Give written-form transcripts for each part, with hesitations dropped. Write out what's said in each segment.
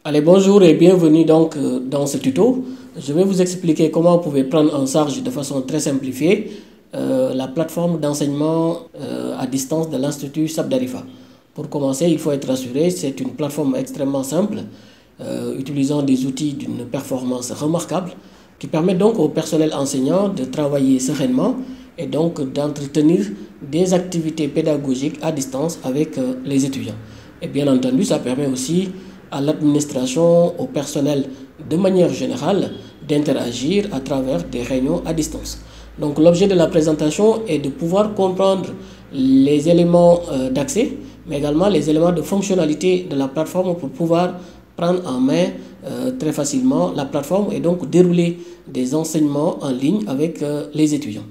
Allez, bonjour et bienvenue donc dans ce tuto. Je vais vous expliquer comment vous pouvez prendre en charge de façon très simplifiée la plateforme d'enseignement à distance de l'Institut Sabdarifa. Pour commencer, il faut être rassuré, c'est une plateforme extrêmement simple, utilisant des outils d'une performance remarquable qui permet donc au personnel enseignant de travailler sereinement et donc d'entretenir des activités pédagogiques à distance avec les étudiants. Et bien entendu, ça permet aussi à l'administration, au personnel de manière générale, d'interagir à travers des réunions à distance. Donc l'objet de la présentation est de pouvoir comprendre les éléments d'accès, mais également les éléments de fonctionnalité de la plateforme pour pouvoir prendre en main très facilement la plateforme et donc dérouler des enseignements en ligne avec les étudiants.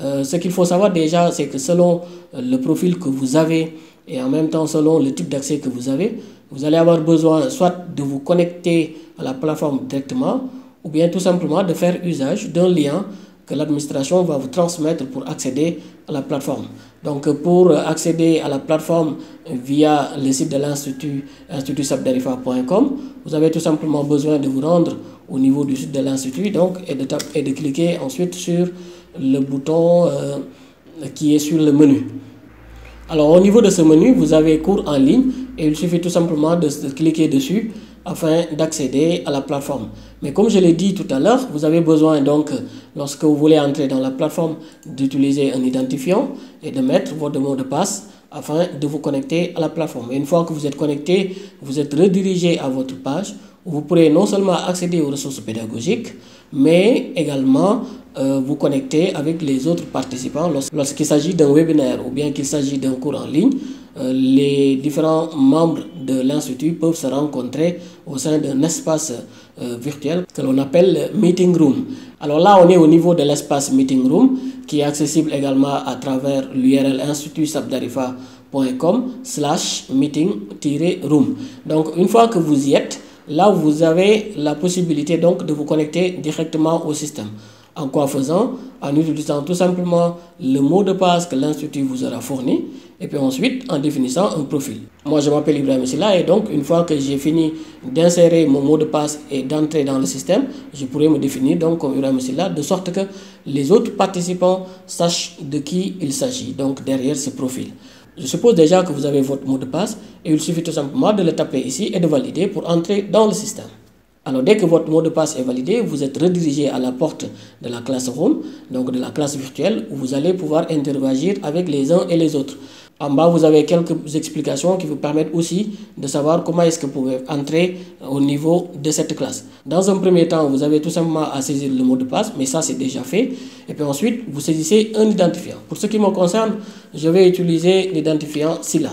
Ce qu'il faut savoir déjà, c'est que selon le profil que vous avez et en même temps selon le type d'accès que vous avez, vous allez avoir besoin soit de vous connecter à la plateforme directement ou bien tout simplement de faire usage d'un lien que l'administration va vous transmettre pour accéder à la plateforme. Donc pour accéder à la plateforme via le site de l'Institut, institutsabdarifa.com, vous avez tout simplement besoin de vous rendre au niveau du site de l'Institut et de cliquer ensuite sur le bouton qui est sur le menu. Alors au niveau de ce menu, vous avez cours en ligne et il suffit tout simplement de cliquer dessus afin d'accéder à la plateforme. Mais comme je l'ai dit tout à l'heure, vous avez besoin donc, lorsque vous voulez entrer dans la plateforme, d'utiliser un identifiant et de mettre votre mot de passe afin de vous connecter à la plateforme. Et une fois que vous êtes connecté, vous êtes redirigé à votre page où vous pourrez non seulement accéder aux ressources pédagogiques, mais également vous connecter avec les autres participants lorsqu'il s'agit d'un webinaire ou bien qu'il s'agit d'un cours en ligne. Les différents membres de l'Institut peuvent se rencontrer au sein d'un espace virtuel que l'on appelle Meeting Room. Alors là, on est au niveau de l'espace Meeting Room qui est accessible également à travers l'URL institutsabdarifa.com/meeting-room. Donc une fois que vous y êtes, là vous avez la possibilité donc de vous connecter directement au système. En quoi faisant? En utilisant tout simplement le mot de passe que l'Institut vous aura fourni et puis ensuite en définissant un profil. Moi je m'appelle Ibrahim Silla et donc une fois que j'ai fini d'insérer mon mot de passe et d'entrer dans le système, je pourrais me définir donc comme Ibrahim Silla de sorte que les autres participants sachent de qui il s'agit donc derrière ce profil. Je suppose déjà que vous avez votre mot de passe et il suffit tout simplement de le taper ici et de valider pour entrer dans le système. Alors dès que votre mot de passe est validé, vous êtes redirigé à la porte de la classroom, donc de la classe virtuelle, où vous allez pouvoir interagir avec les uns et les autres. En bas, vous avez quelques explications qui vous permettent aussi de savoir comment est-ce que vous pouvez entrer au niveau de cette classe. Dans un premier temps, vous avez tout simplement à saisir le mot de passe, mais ça c'est déjà fait. Et puis ensuite, vous saisissez un identifiant. Pour ce qui me concerne, je vais utiliser l'identifiant Silla.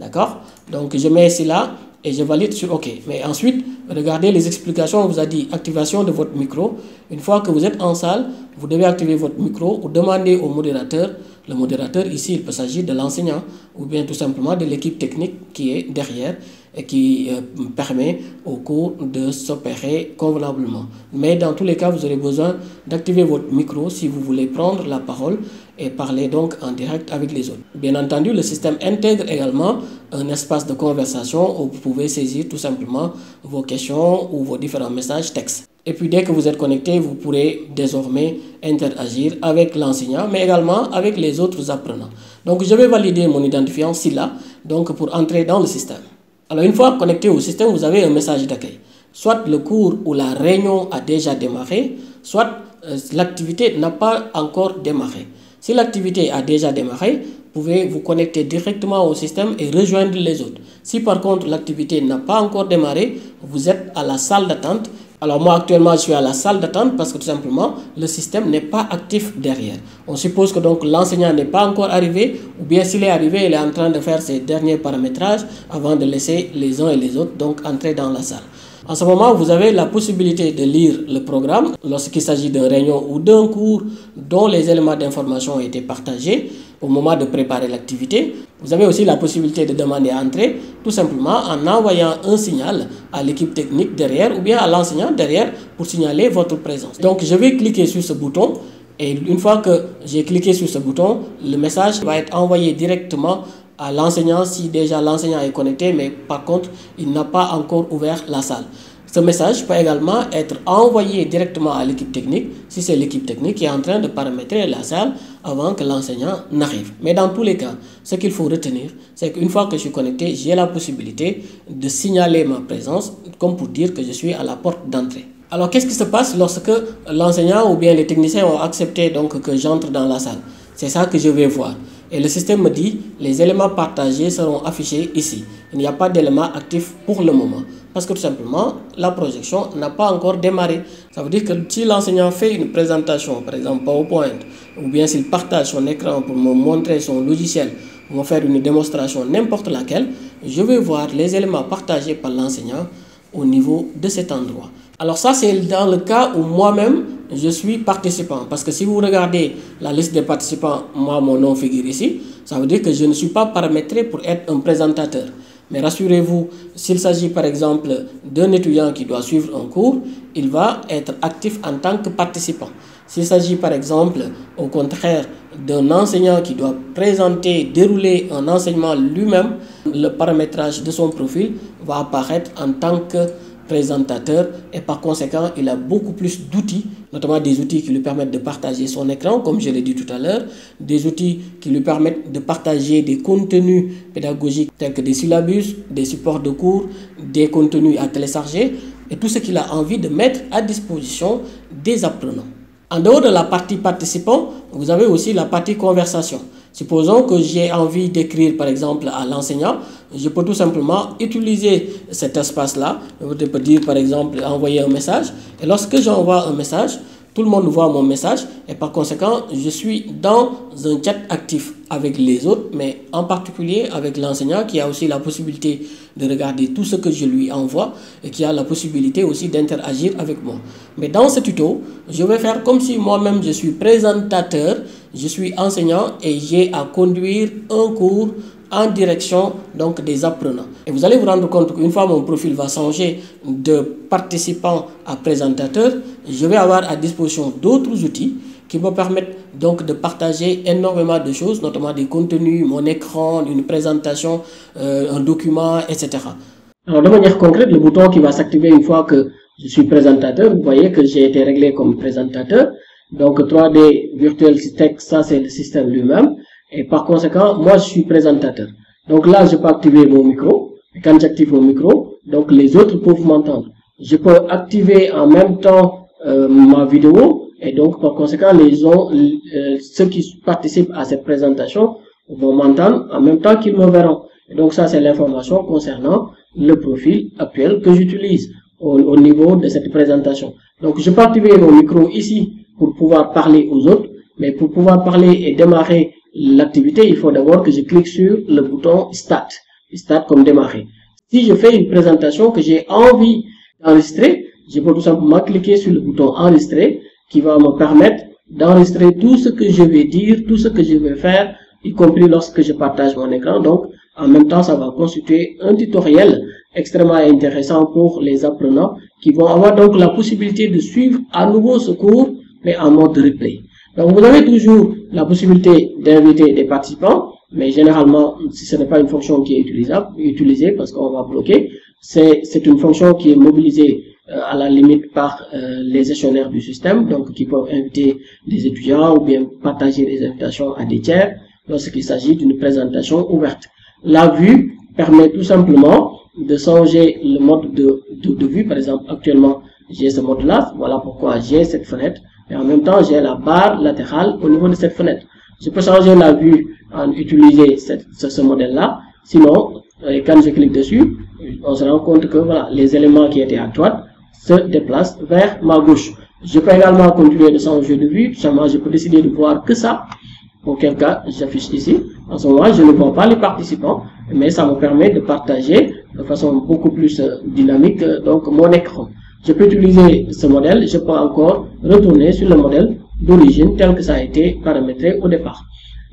D'accord? Donc je mets Silla et je valide sur OK. Mais ensuite, regardez les explications, on vous a dit activation de votre micro. Une fois que vous êtes en salle, vous devez activer votre micro ou demander au modérateur. Le modérateur ici, il peut s'agir de l'enseignant ou bien tout simplement de l'équipe technique qui est derrière et qui permet au cours de s'opérer convenablement. Mais dans tous les cas, vous aurez besoin d'activer votre micro si vous voulez prendre la parole et parler donc en direct avec les autres. Bien entendu, le système intègre également un espace de conversation où vous pouvez saisir tout simplement vos questions ou vos différents messages textes. Et puis dès que vous êtes connecté, vous pourrez désormais interagir avec l'enseignant, mais également avec les autres apprenants. Donc je vais valider mon identifiant Silla donc pour entrer dans le système. Alors une fois connecté au système, vous avez un message d'accueil. Soit le cours ou la réunion a déjà démarré, soit l'activité n'a pas encore démarré. Si l'activité a déjà démarré, vous pouvez vous connecter directement au système et rejoindre les autres. Si par contre l'activité n'a pas encore démarré, vous êtes à la salle d'attente. Alors moi actuellement je suis à la salle d'attente parce que tout simplement le système n'est pas actif derrière. On suppose que donc l'enseignant n'est pas encore arrivé ou bien s'il est arrivé, il est en train de faire ses derniers paramétrages avant de laisser les uns et les autres donc entrer dans la salle. En ce moment, vous avez la possibilité de lire le programme lorsqu'il s'agit d'une réunion ou d'un cours dont les éléments d'information ont été partagés au moment de préparer l'activité. Vous avez aussi la possibilité de demander à entrer tout simplement en envoyant un signal à l'équipe technique derrière ou bien à l'enseignant derrière pour signaler votre présence. Donc je vais cliquer sur ce bouton et une fois que j'ai cliqué sur ce bouton, le message va être envoyé directement à l'enseignant si déjà l'enseignant est connecté, mais par contre, il n'a pas encore ouvert la salle. Ce message peut également être envoyé directement à l'équipe technique si c'est l'équipe technique qui est en train de paramétrer la salle avant que l'enseignant n'arrive. Mais dans tous les cas, ce qu'il faut retenir, c'est qu'une fois que je suis connecté, j'ai la possibilité de signaler ma présence comme pour dire que je suis à la porte d'entrée. Alors, qu'est-ce qui se passe lorsque l'enseignant ou bien les techniciens ont accepté donc que j'entre dans la salle? C'est ça que je vais voir. Et le système me dit, les éléments partagés seront affichés ici. Il n'y a pas d'éléments actifs pour le moment. Parce que tout simplement, la projection n'a pas encore démarré. Ça veut dire que si l'enseignant fait une présentation, par exemple PowerPoint, ou bien s'il partage son écran pour me montrer son logiciel, pour me faire une démonstration n'importe laquelle, je vais voir les éléments partagés par l'enseignant au niveau de cet endroit. Alors ça, c'est dans le cas où moi-même, je suis participant. Parce que si vous regardez la liste des participants, moi, mon nom figure ici. Ça veut dire que je ne suis pas paramétré pour être un présentateur. Mais rassurez-vous, s'il s'agit par exemple d'un étudiant qui doit suivre un cours, il va être actif en tant que participant. S'il s'agit par exemple, au contraire, d'un enseignant qui doit présenter, dérouler un enseignement lui-même, le paramétrage de son profil va apparaître en tant que présentateur et par conséquent, il a beaucoup plus d'outils, notamment des outils qui lui permettent de partager son écran, comme je l'ai dit tout à l'heure, des outils qui lui permettent de partager des contenus pédagogiques tels que des syllabus, des supports de cours, des contenus à télécharger et tout ce qu'il a envie de mettre à disposition des apprenants. En dehors de la partie participant, vous avez aussi la partie conversation. Supposons que j'ai envie d'écrire par exemple à l'enseignant, je peux tout simplement utiliser cet espace-là. Je peux dire par exemple envoyer un message. Et lorsque j'envoie un message, tout le monde voit mon message et par conséquent, je suis dans un chat actif avec les autres, mais en particulier avec l'enseignant qui a aussi la possibilité de regarder tout ce que je lui envoie et qui a la possibilité aussi d'interagir avec moi. Mais dans ce tuto, je vais faire comme si moi-même je suis présentateur, je suis enseignant et j'ai à conduire un cours en direction donc des apprenants. Et vous allez vous rendre compte qu'une fois mon profil va changer de participant à présentateur, je vais avoir à disposition d'autres outils qui me permettent donc de partager énormément de choses, notamment des contenus, mon écran, une présentation, un document, etc. Alors de manière concrète, le bouton qui va s'activer une fois que je suis présentateur, vous voyez que j'ai été réglé comme présentateur. Donc 3D Virtual Tech, ça c'est le système lui-même. Et par conséquent, moi je suis présentateur. Donc là, je peux activer mon micro. Et quand j'active mon micro, donc les autres peuvent m'entendre. Je peux activer en même temps ma vidéo. Et donc par conséquent, ceux qui participent à cette présentation vont m'entendre en même temps qu'ils me verront. Et donc ça, c'est l'information concernant le profil actuel que j'utilise au niveau de cette présentation. Donc je peux activer mon micro ici pour pouvoir parler aux autres. Mais pour pouvoir parler et démarrer l'activité, il faut d'abord que je clique sur le bouton Start. Start comme démarrer. Si je fais une présentation que j'ai envie d'enregistrer, je peux tout simplement cliquer sur le bouton Enregistrer qui va me permettre d'enregistrer tout ce que je vais dire, tout ce que je vais faire, y compris lorsque je partage mon écran. Donc, en même temps, ça va constituer un tutoriel extrêmement intéressant pour les apprenants qui vont avoir donc la possibilité de suivre à nouveau ce cours, mais en mode replay. Donc, vous avez toujours la possibilité d'inviter des participants, mais généralement, si ce n'est pas une fonction qui est utilisée parce qu'on va bloquer, c'est une fonction qui est mobilisée à la limite par les gestionnaires du système, donc qui peuvent inviter des étudiants ou bien partager des invitations à des tiers lorsqu'il s'agit d'une présentation ouverte. La vue permet tout simplement de changer le mode de vue. Par exemple, actuellement, j'ai ce mode-là, voilà pourquoi j'ai cette fenêtre. Et en même temps, j'ai la barre latérale au niveau de cette fenêtre. Je peux changer la vue en utilisant ce modèle-là. Sinon, quand je clique dessus, on se rend compte que voilà, les éléments qui étaient à droite se déplacent vers ma gauche. Je peux également continuer de changer de vue. Tout simplement, je peux décider de voir que ça. Auquel cas, j'affiche ici. En ce moment, je ne vois pas les participants, mais ça me permet de partager de façon beaucoup plus dynamique donc mon écran. Je peux utiliser ce modèle, je peux encore retourner sur le modèle d'origine tel que ça a été paramétré au départ.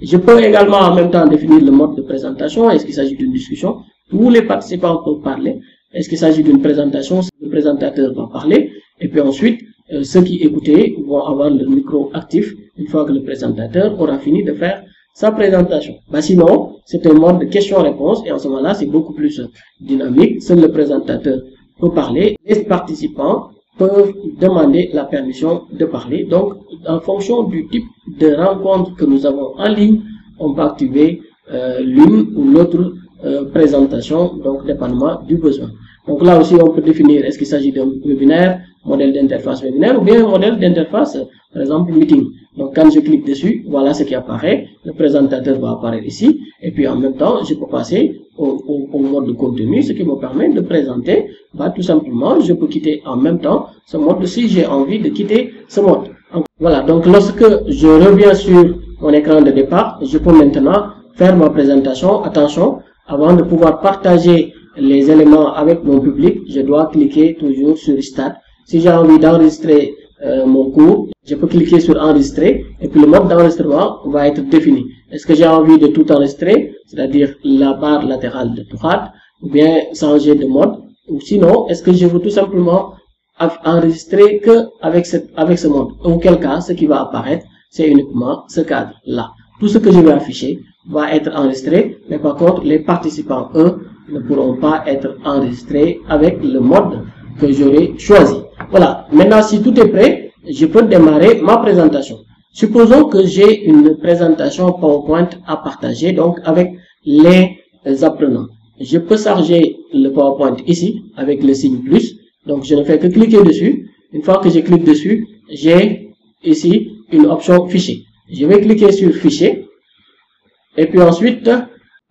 Je peux également en même temps définir le mode de présentation. Est-ce qu'il s'agit d'une discussion? Tous les participants peuvent parler. Est-ce qu'il s'agit d'une présentation? Le présentateur va parler. Et puis ensuite, ceux qui écoutaient vont avoir le micro actif une fois que le présentateur aura fini de faire sa présentation. Sinon, c'est un mode de question-réponse et en ce moment-là, c'est beaucoup plus dynamique. Seul le présentateur peut parler. Les participants peuvent demander la permission de parler. Donc, en fonction du type de rencontre que nous avons en ligne, on peut activer l'une ou l'autre présentation, donc dépendamment du besoin. Donc là aussi, on peut définir est-ce qu'il s'agit d'un webinaire, modèle d'interface webinaire ou bien un modèle d'interface, par exemple, meeting. Donc quand je clique dessus, voilà ce qui apparaît. Le présentateur va apparaître ici. Et puis en même temps, je peux passer au mode de contenu, ce qui me permet de présenter. Tout simplement, je peux quitter en même temps ce mode si j'ai envie de quitter ce mode. Donc, voilà, donc lorsque je reviens sur mon écran de départ, je peux maintenant faire ma présentation. Attention, avant de pouvoir partager les éléments avec mon public, je dois cliquer toujours sur Start. Si j'ai envie d'enregistrer mon cours, je peux cliquer sur enregistrer et puis le mode d'enregistrement va être défini. Est-ce que j'ai envie de tout enregistrer, c'est-à-dire la barre latérale de droite, ou bien changer de mode, ou sinon, est-ce que je veux tout simplement enregistrer que avec ce mode, auquel cas, ce qui va apparaître, c'est uniquement ce cadre-là. Tout ce que je vais afficher va être enregistré, mais par contre, les participants, eux, ne pourront pas être enregistrés avec le mode que j'aurai choisi. Voilà, maintenant si tout est prêt, je peux démarrer ma présentation. Supposons que j'ai une présentation PowerPoint à partager, donc avec les apprenants. Je peux charger le PowerPoint ici, avec le signe plus, donc je ne fais que cliquer dessus. Une fois que je clique dessus, j'ai ici une option fichier. Je vais cliquer sur fichier, et puis ensuite,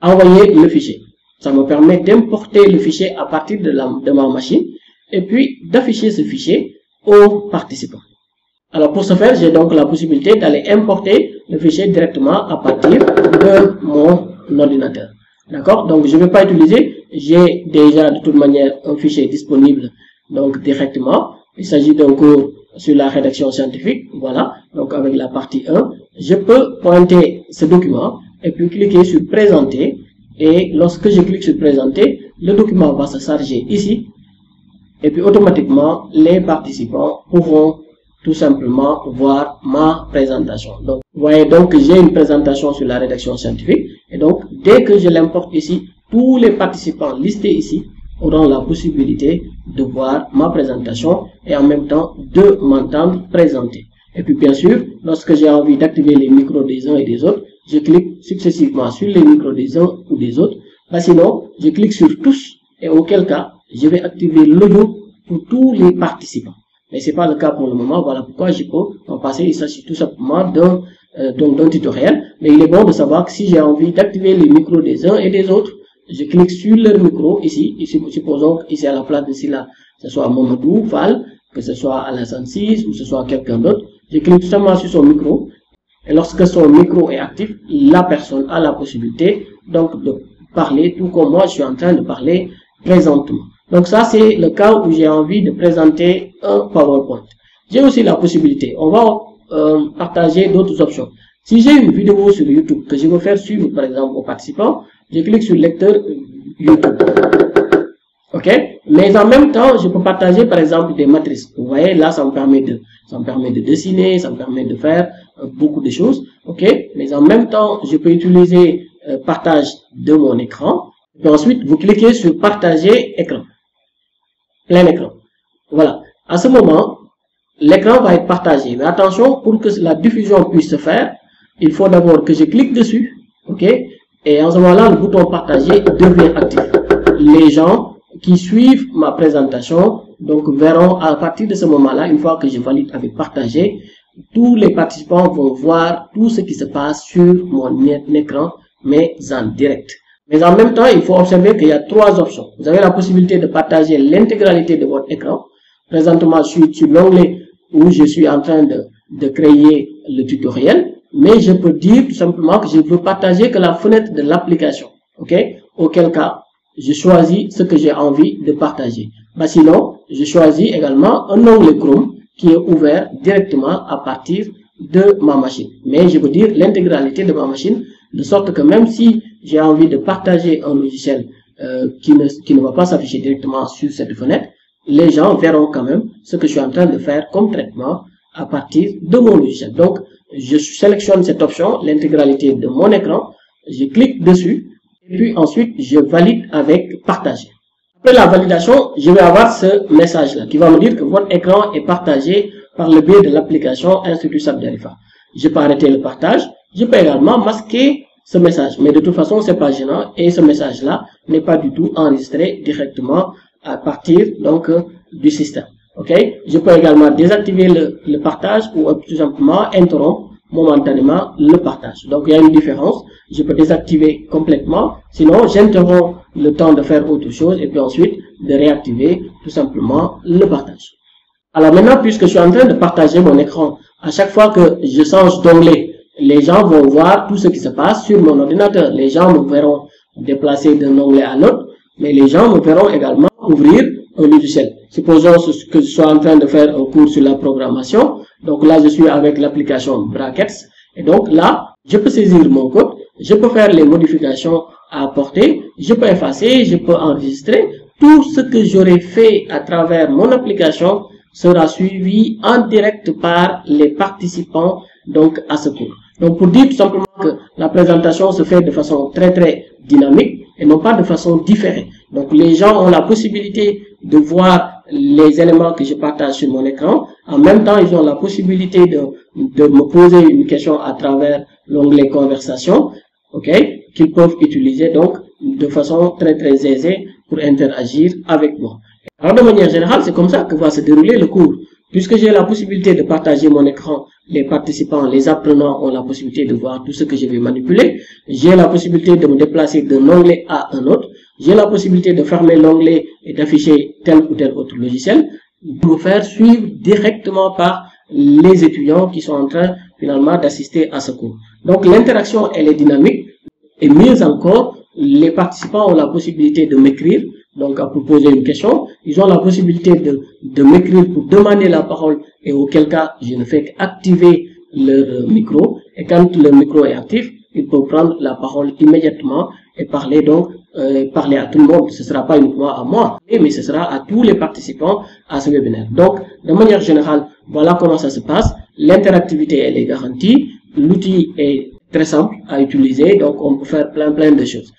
envoyer le fichier. Ça me permet d'importer le fichier à partir de ma machine et puis d'afficher ce fichier aux participants. Alors pour ce faire, j'ai donc la possibilité d'aller importer le fichier directement à partir de mon ordinateur. D'accord? Donc je ne vais pas utiliser, j'ai déjà de toute manière un fichier disponible donc directement. Il s'agit d'un cours sur la rédaction scientifique. Voilà, donc avec la partie 1, je peux pointer ce document et puis cliquer sur présenter. Et lorsque je clique sur présenter, le document va se charger ici. Et puis automatiquement, les participants pourront tout simplement voir ma présentation. Donc, vous voyez donc que j'ai une présentation sur la rédaction scientifique. Et donc, dès que je l'importe ici, tous les participants listés ici auront la possibilité de voir ma présentation et en même temps de m'entendre présenter. Et puis bien sûr, lorsque j'ai envie d'activer les micros des uns et des autres, je clique successivement sur les micros des uns ou des autres. Sinon, je clique sur tous et auquel cas, je vais activer l'audio pour tous les participants. Mais ce n'est pas le cas pour le moment. Voilà pourquoi je peux en passer. Il s'agit tout simplement d'un tutoriel. Mais il est bon de savoir que si j'ai envie d'activer les micros des uns et des autres, je clique sur leur micro ici. Supposons ici à la place de celui-là, que ce soit Mamadou Fall, que ce soit Alassane 6 ou que ce soit quelqu'un d'autre. Je clique seulement sur son micro. Et lorsque son micro est actif, la personne a la possibilité donc de parler tout comme moi je suis en train de parler présentement. Donc ça c'est le cas où j'ai envie de présenter un PowerPoint. J'ai aussi la possibilité, on va partager d'autres options. Si j'ai une vidéo sur YouTube que je veux faire suivre par exemple aux participants, je clique sur lecteur YouTube. Ok, mais en même temps, je peux partager par exemple des matrices. Vous voyez, là, ça me permet de dessiner, ça me permet de faire beaucoup de choses. Ok, mais en même temps, je peux utiliser partage de mon écran. Et ensuite, vous cliquez sur partager écran, plein écran. Voilà. À ce moment, l'écran va être partagé. Mais attention, pour que la diffusion puisse se faire, il faut d'abord que je clique dessus. Ok, et en ce moment-là, le bouton partager devient actif. Les gens qui suivent ma présentation donc verront à partir de ce moment-là, une fois que je valide avec partager, tous les participants vont voir tout ce qui se passe sur mon écran, mais en direct. Mais en même temps, il faut observer qu'il y a trois options. Vous avez la possibilité de partager l'intégralité de votre écran. Présentement, je suis sur l'onglet où je suis en train de créer le tutoriel, mais je peux dire tout simplement que je veux partager que la fenêtre de l'application. Ok, auquel cas, je choisis ce que j'ai envie de partager. Sinon, je choisis également un onglet Chrome qui est ouvert directement à partir de ma machine. Mais je veux dire l'intégralité de ma machine, de sorte que même si j'ai envie de partager un logiciel qui ne va pas s'afficher directement sur cette fenêtre, les gens verront quand même ce que je suis en train de faire comme traitement à partir de mon logiciel. Donc, je sélectionne cette option, l'intégralité de mon écran, je clique dessus, et puis ensuite, je valide avec partager. Après la validation, je vais avoir ce message-là qui va me dire que votre écran est partagé par le biais de l'application Institut SAP d'Arifa. Je peux arrêter le partage, je peux également masquer ce message, mais de toute façon, c'est pas gênant et ce message-là n'est pas du tout enregistré directement à partir donc du système. Ok, je peux également désactiver le partage ou tout simplement interrompre momentanément le partage. Donc il y a une différence. Je peux désactiver complètement, sinon j'interromps le temps de faire autre chose et puis ensuite de réactiver tout simplement le partage. Alors maintenant, puisque je suis en train de partager mon écran, à chaque fois que je change d'onglet, les gens vont voir tout ce qui se passe sur mon ordinateur. Les gens me verront déplacer d'un onglet à l'autre, mais les gens me verront également ouvrir un logiciel. Supposons que je sois en train de faire un cours sur la programmation. Donc là, je suis avec l'application Brackets. Et donc là, je peux saisir mon code, je peux faire les modifications à apporter, je peux effacer, je peux enregistrer. Tout ce que j'aurais fait à travers mon application sera suivi en direct par les participants donc à ce cours. Donc pour dire tout simplement que la présentation se fait de façon très dynamique et non pas de façon différée. Donc les gens ont la possibilité de voir les éléments que je partage sur mon écran. En même temps, ils ont la possibilité de me poser une question à travers l'onglet conversation, ok, qu'ils peuvent utiliser donc de façon très aisée pour interagir avec moi. Alors de manière générale, c'est comme ça que va se dérouler le cours. Puisque j'ai la possibilité de partager mon écran, les participants, les apprenants ont la possibilité de voir tout ce que je vais manipuler. J'ai la possibilité de me déplacer d'un onglet à un autre. J'ai la possibilité de fermer l'onglet et d'afficher tel ou tel autre logiciel. De me faire suivre directement par les étudiants qui sont en train finalement d'assister à ce cours. Donc l'interaction, elle est dynamique. Et mieux encore, les participants ont la possibilité de m'écrire. Donc, pour poser une question, ils ont la possibilité de m'écrire pour demander la parole et auquel cas, je ne fais qu'activer leur micro. Et quand le micro est actif, ils peuvent prendre la parole immédiatement et parler donc, parler à tout le monde. Ce ne sera pas uniquement à moi, mais ce sera à tous les participants à ce webinaire. Donc, de manière générale, voilà comment ça se passe. L'interactivité, elle est garantie. L'outil est très simple à utiliser, donc on peut faire plein de choses.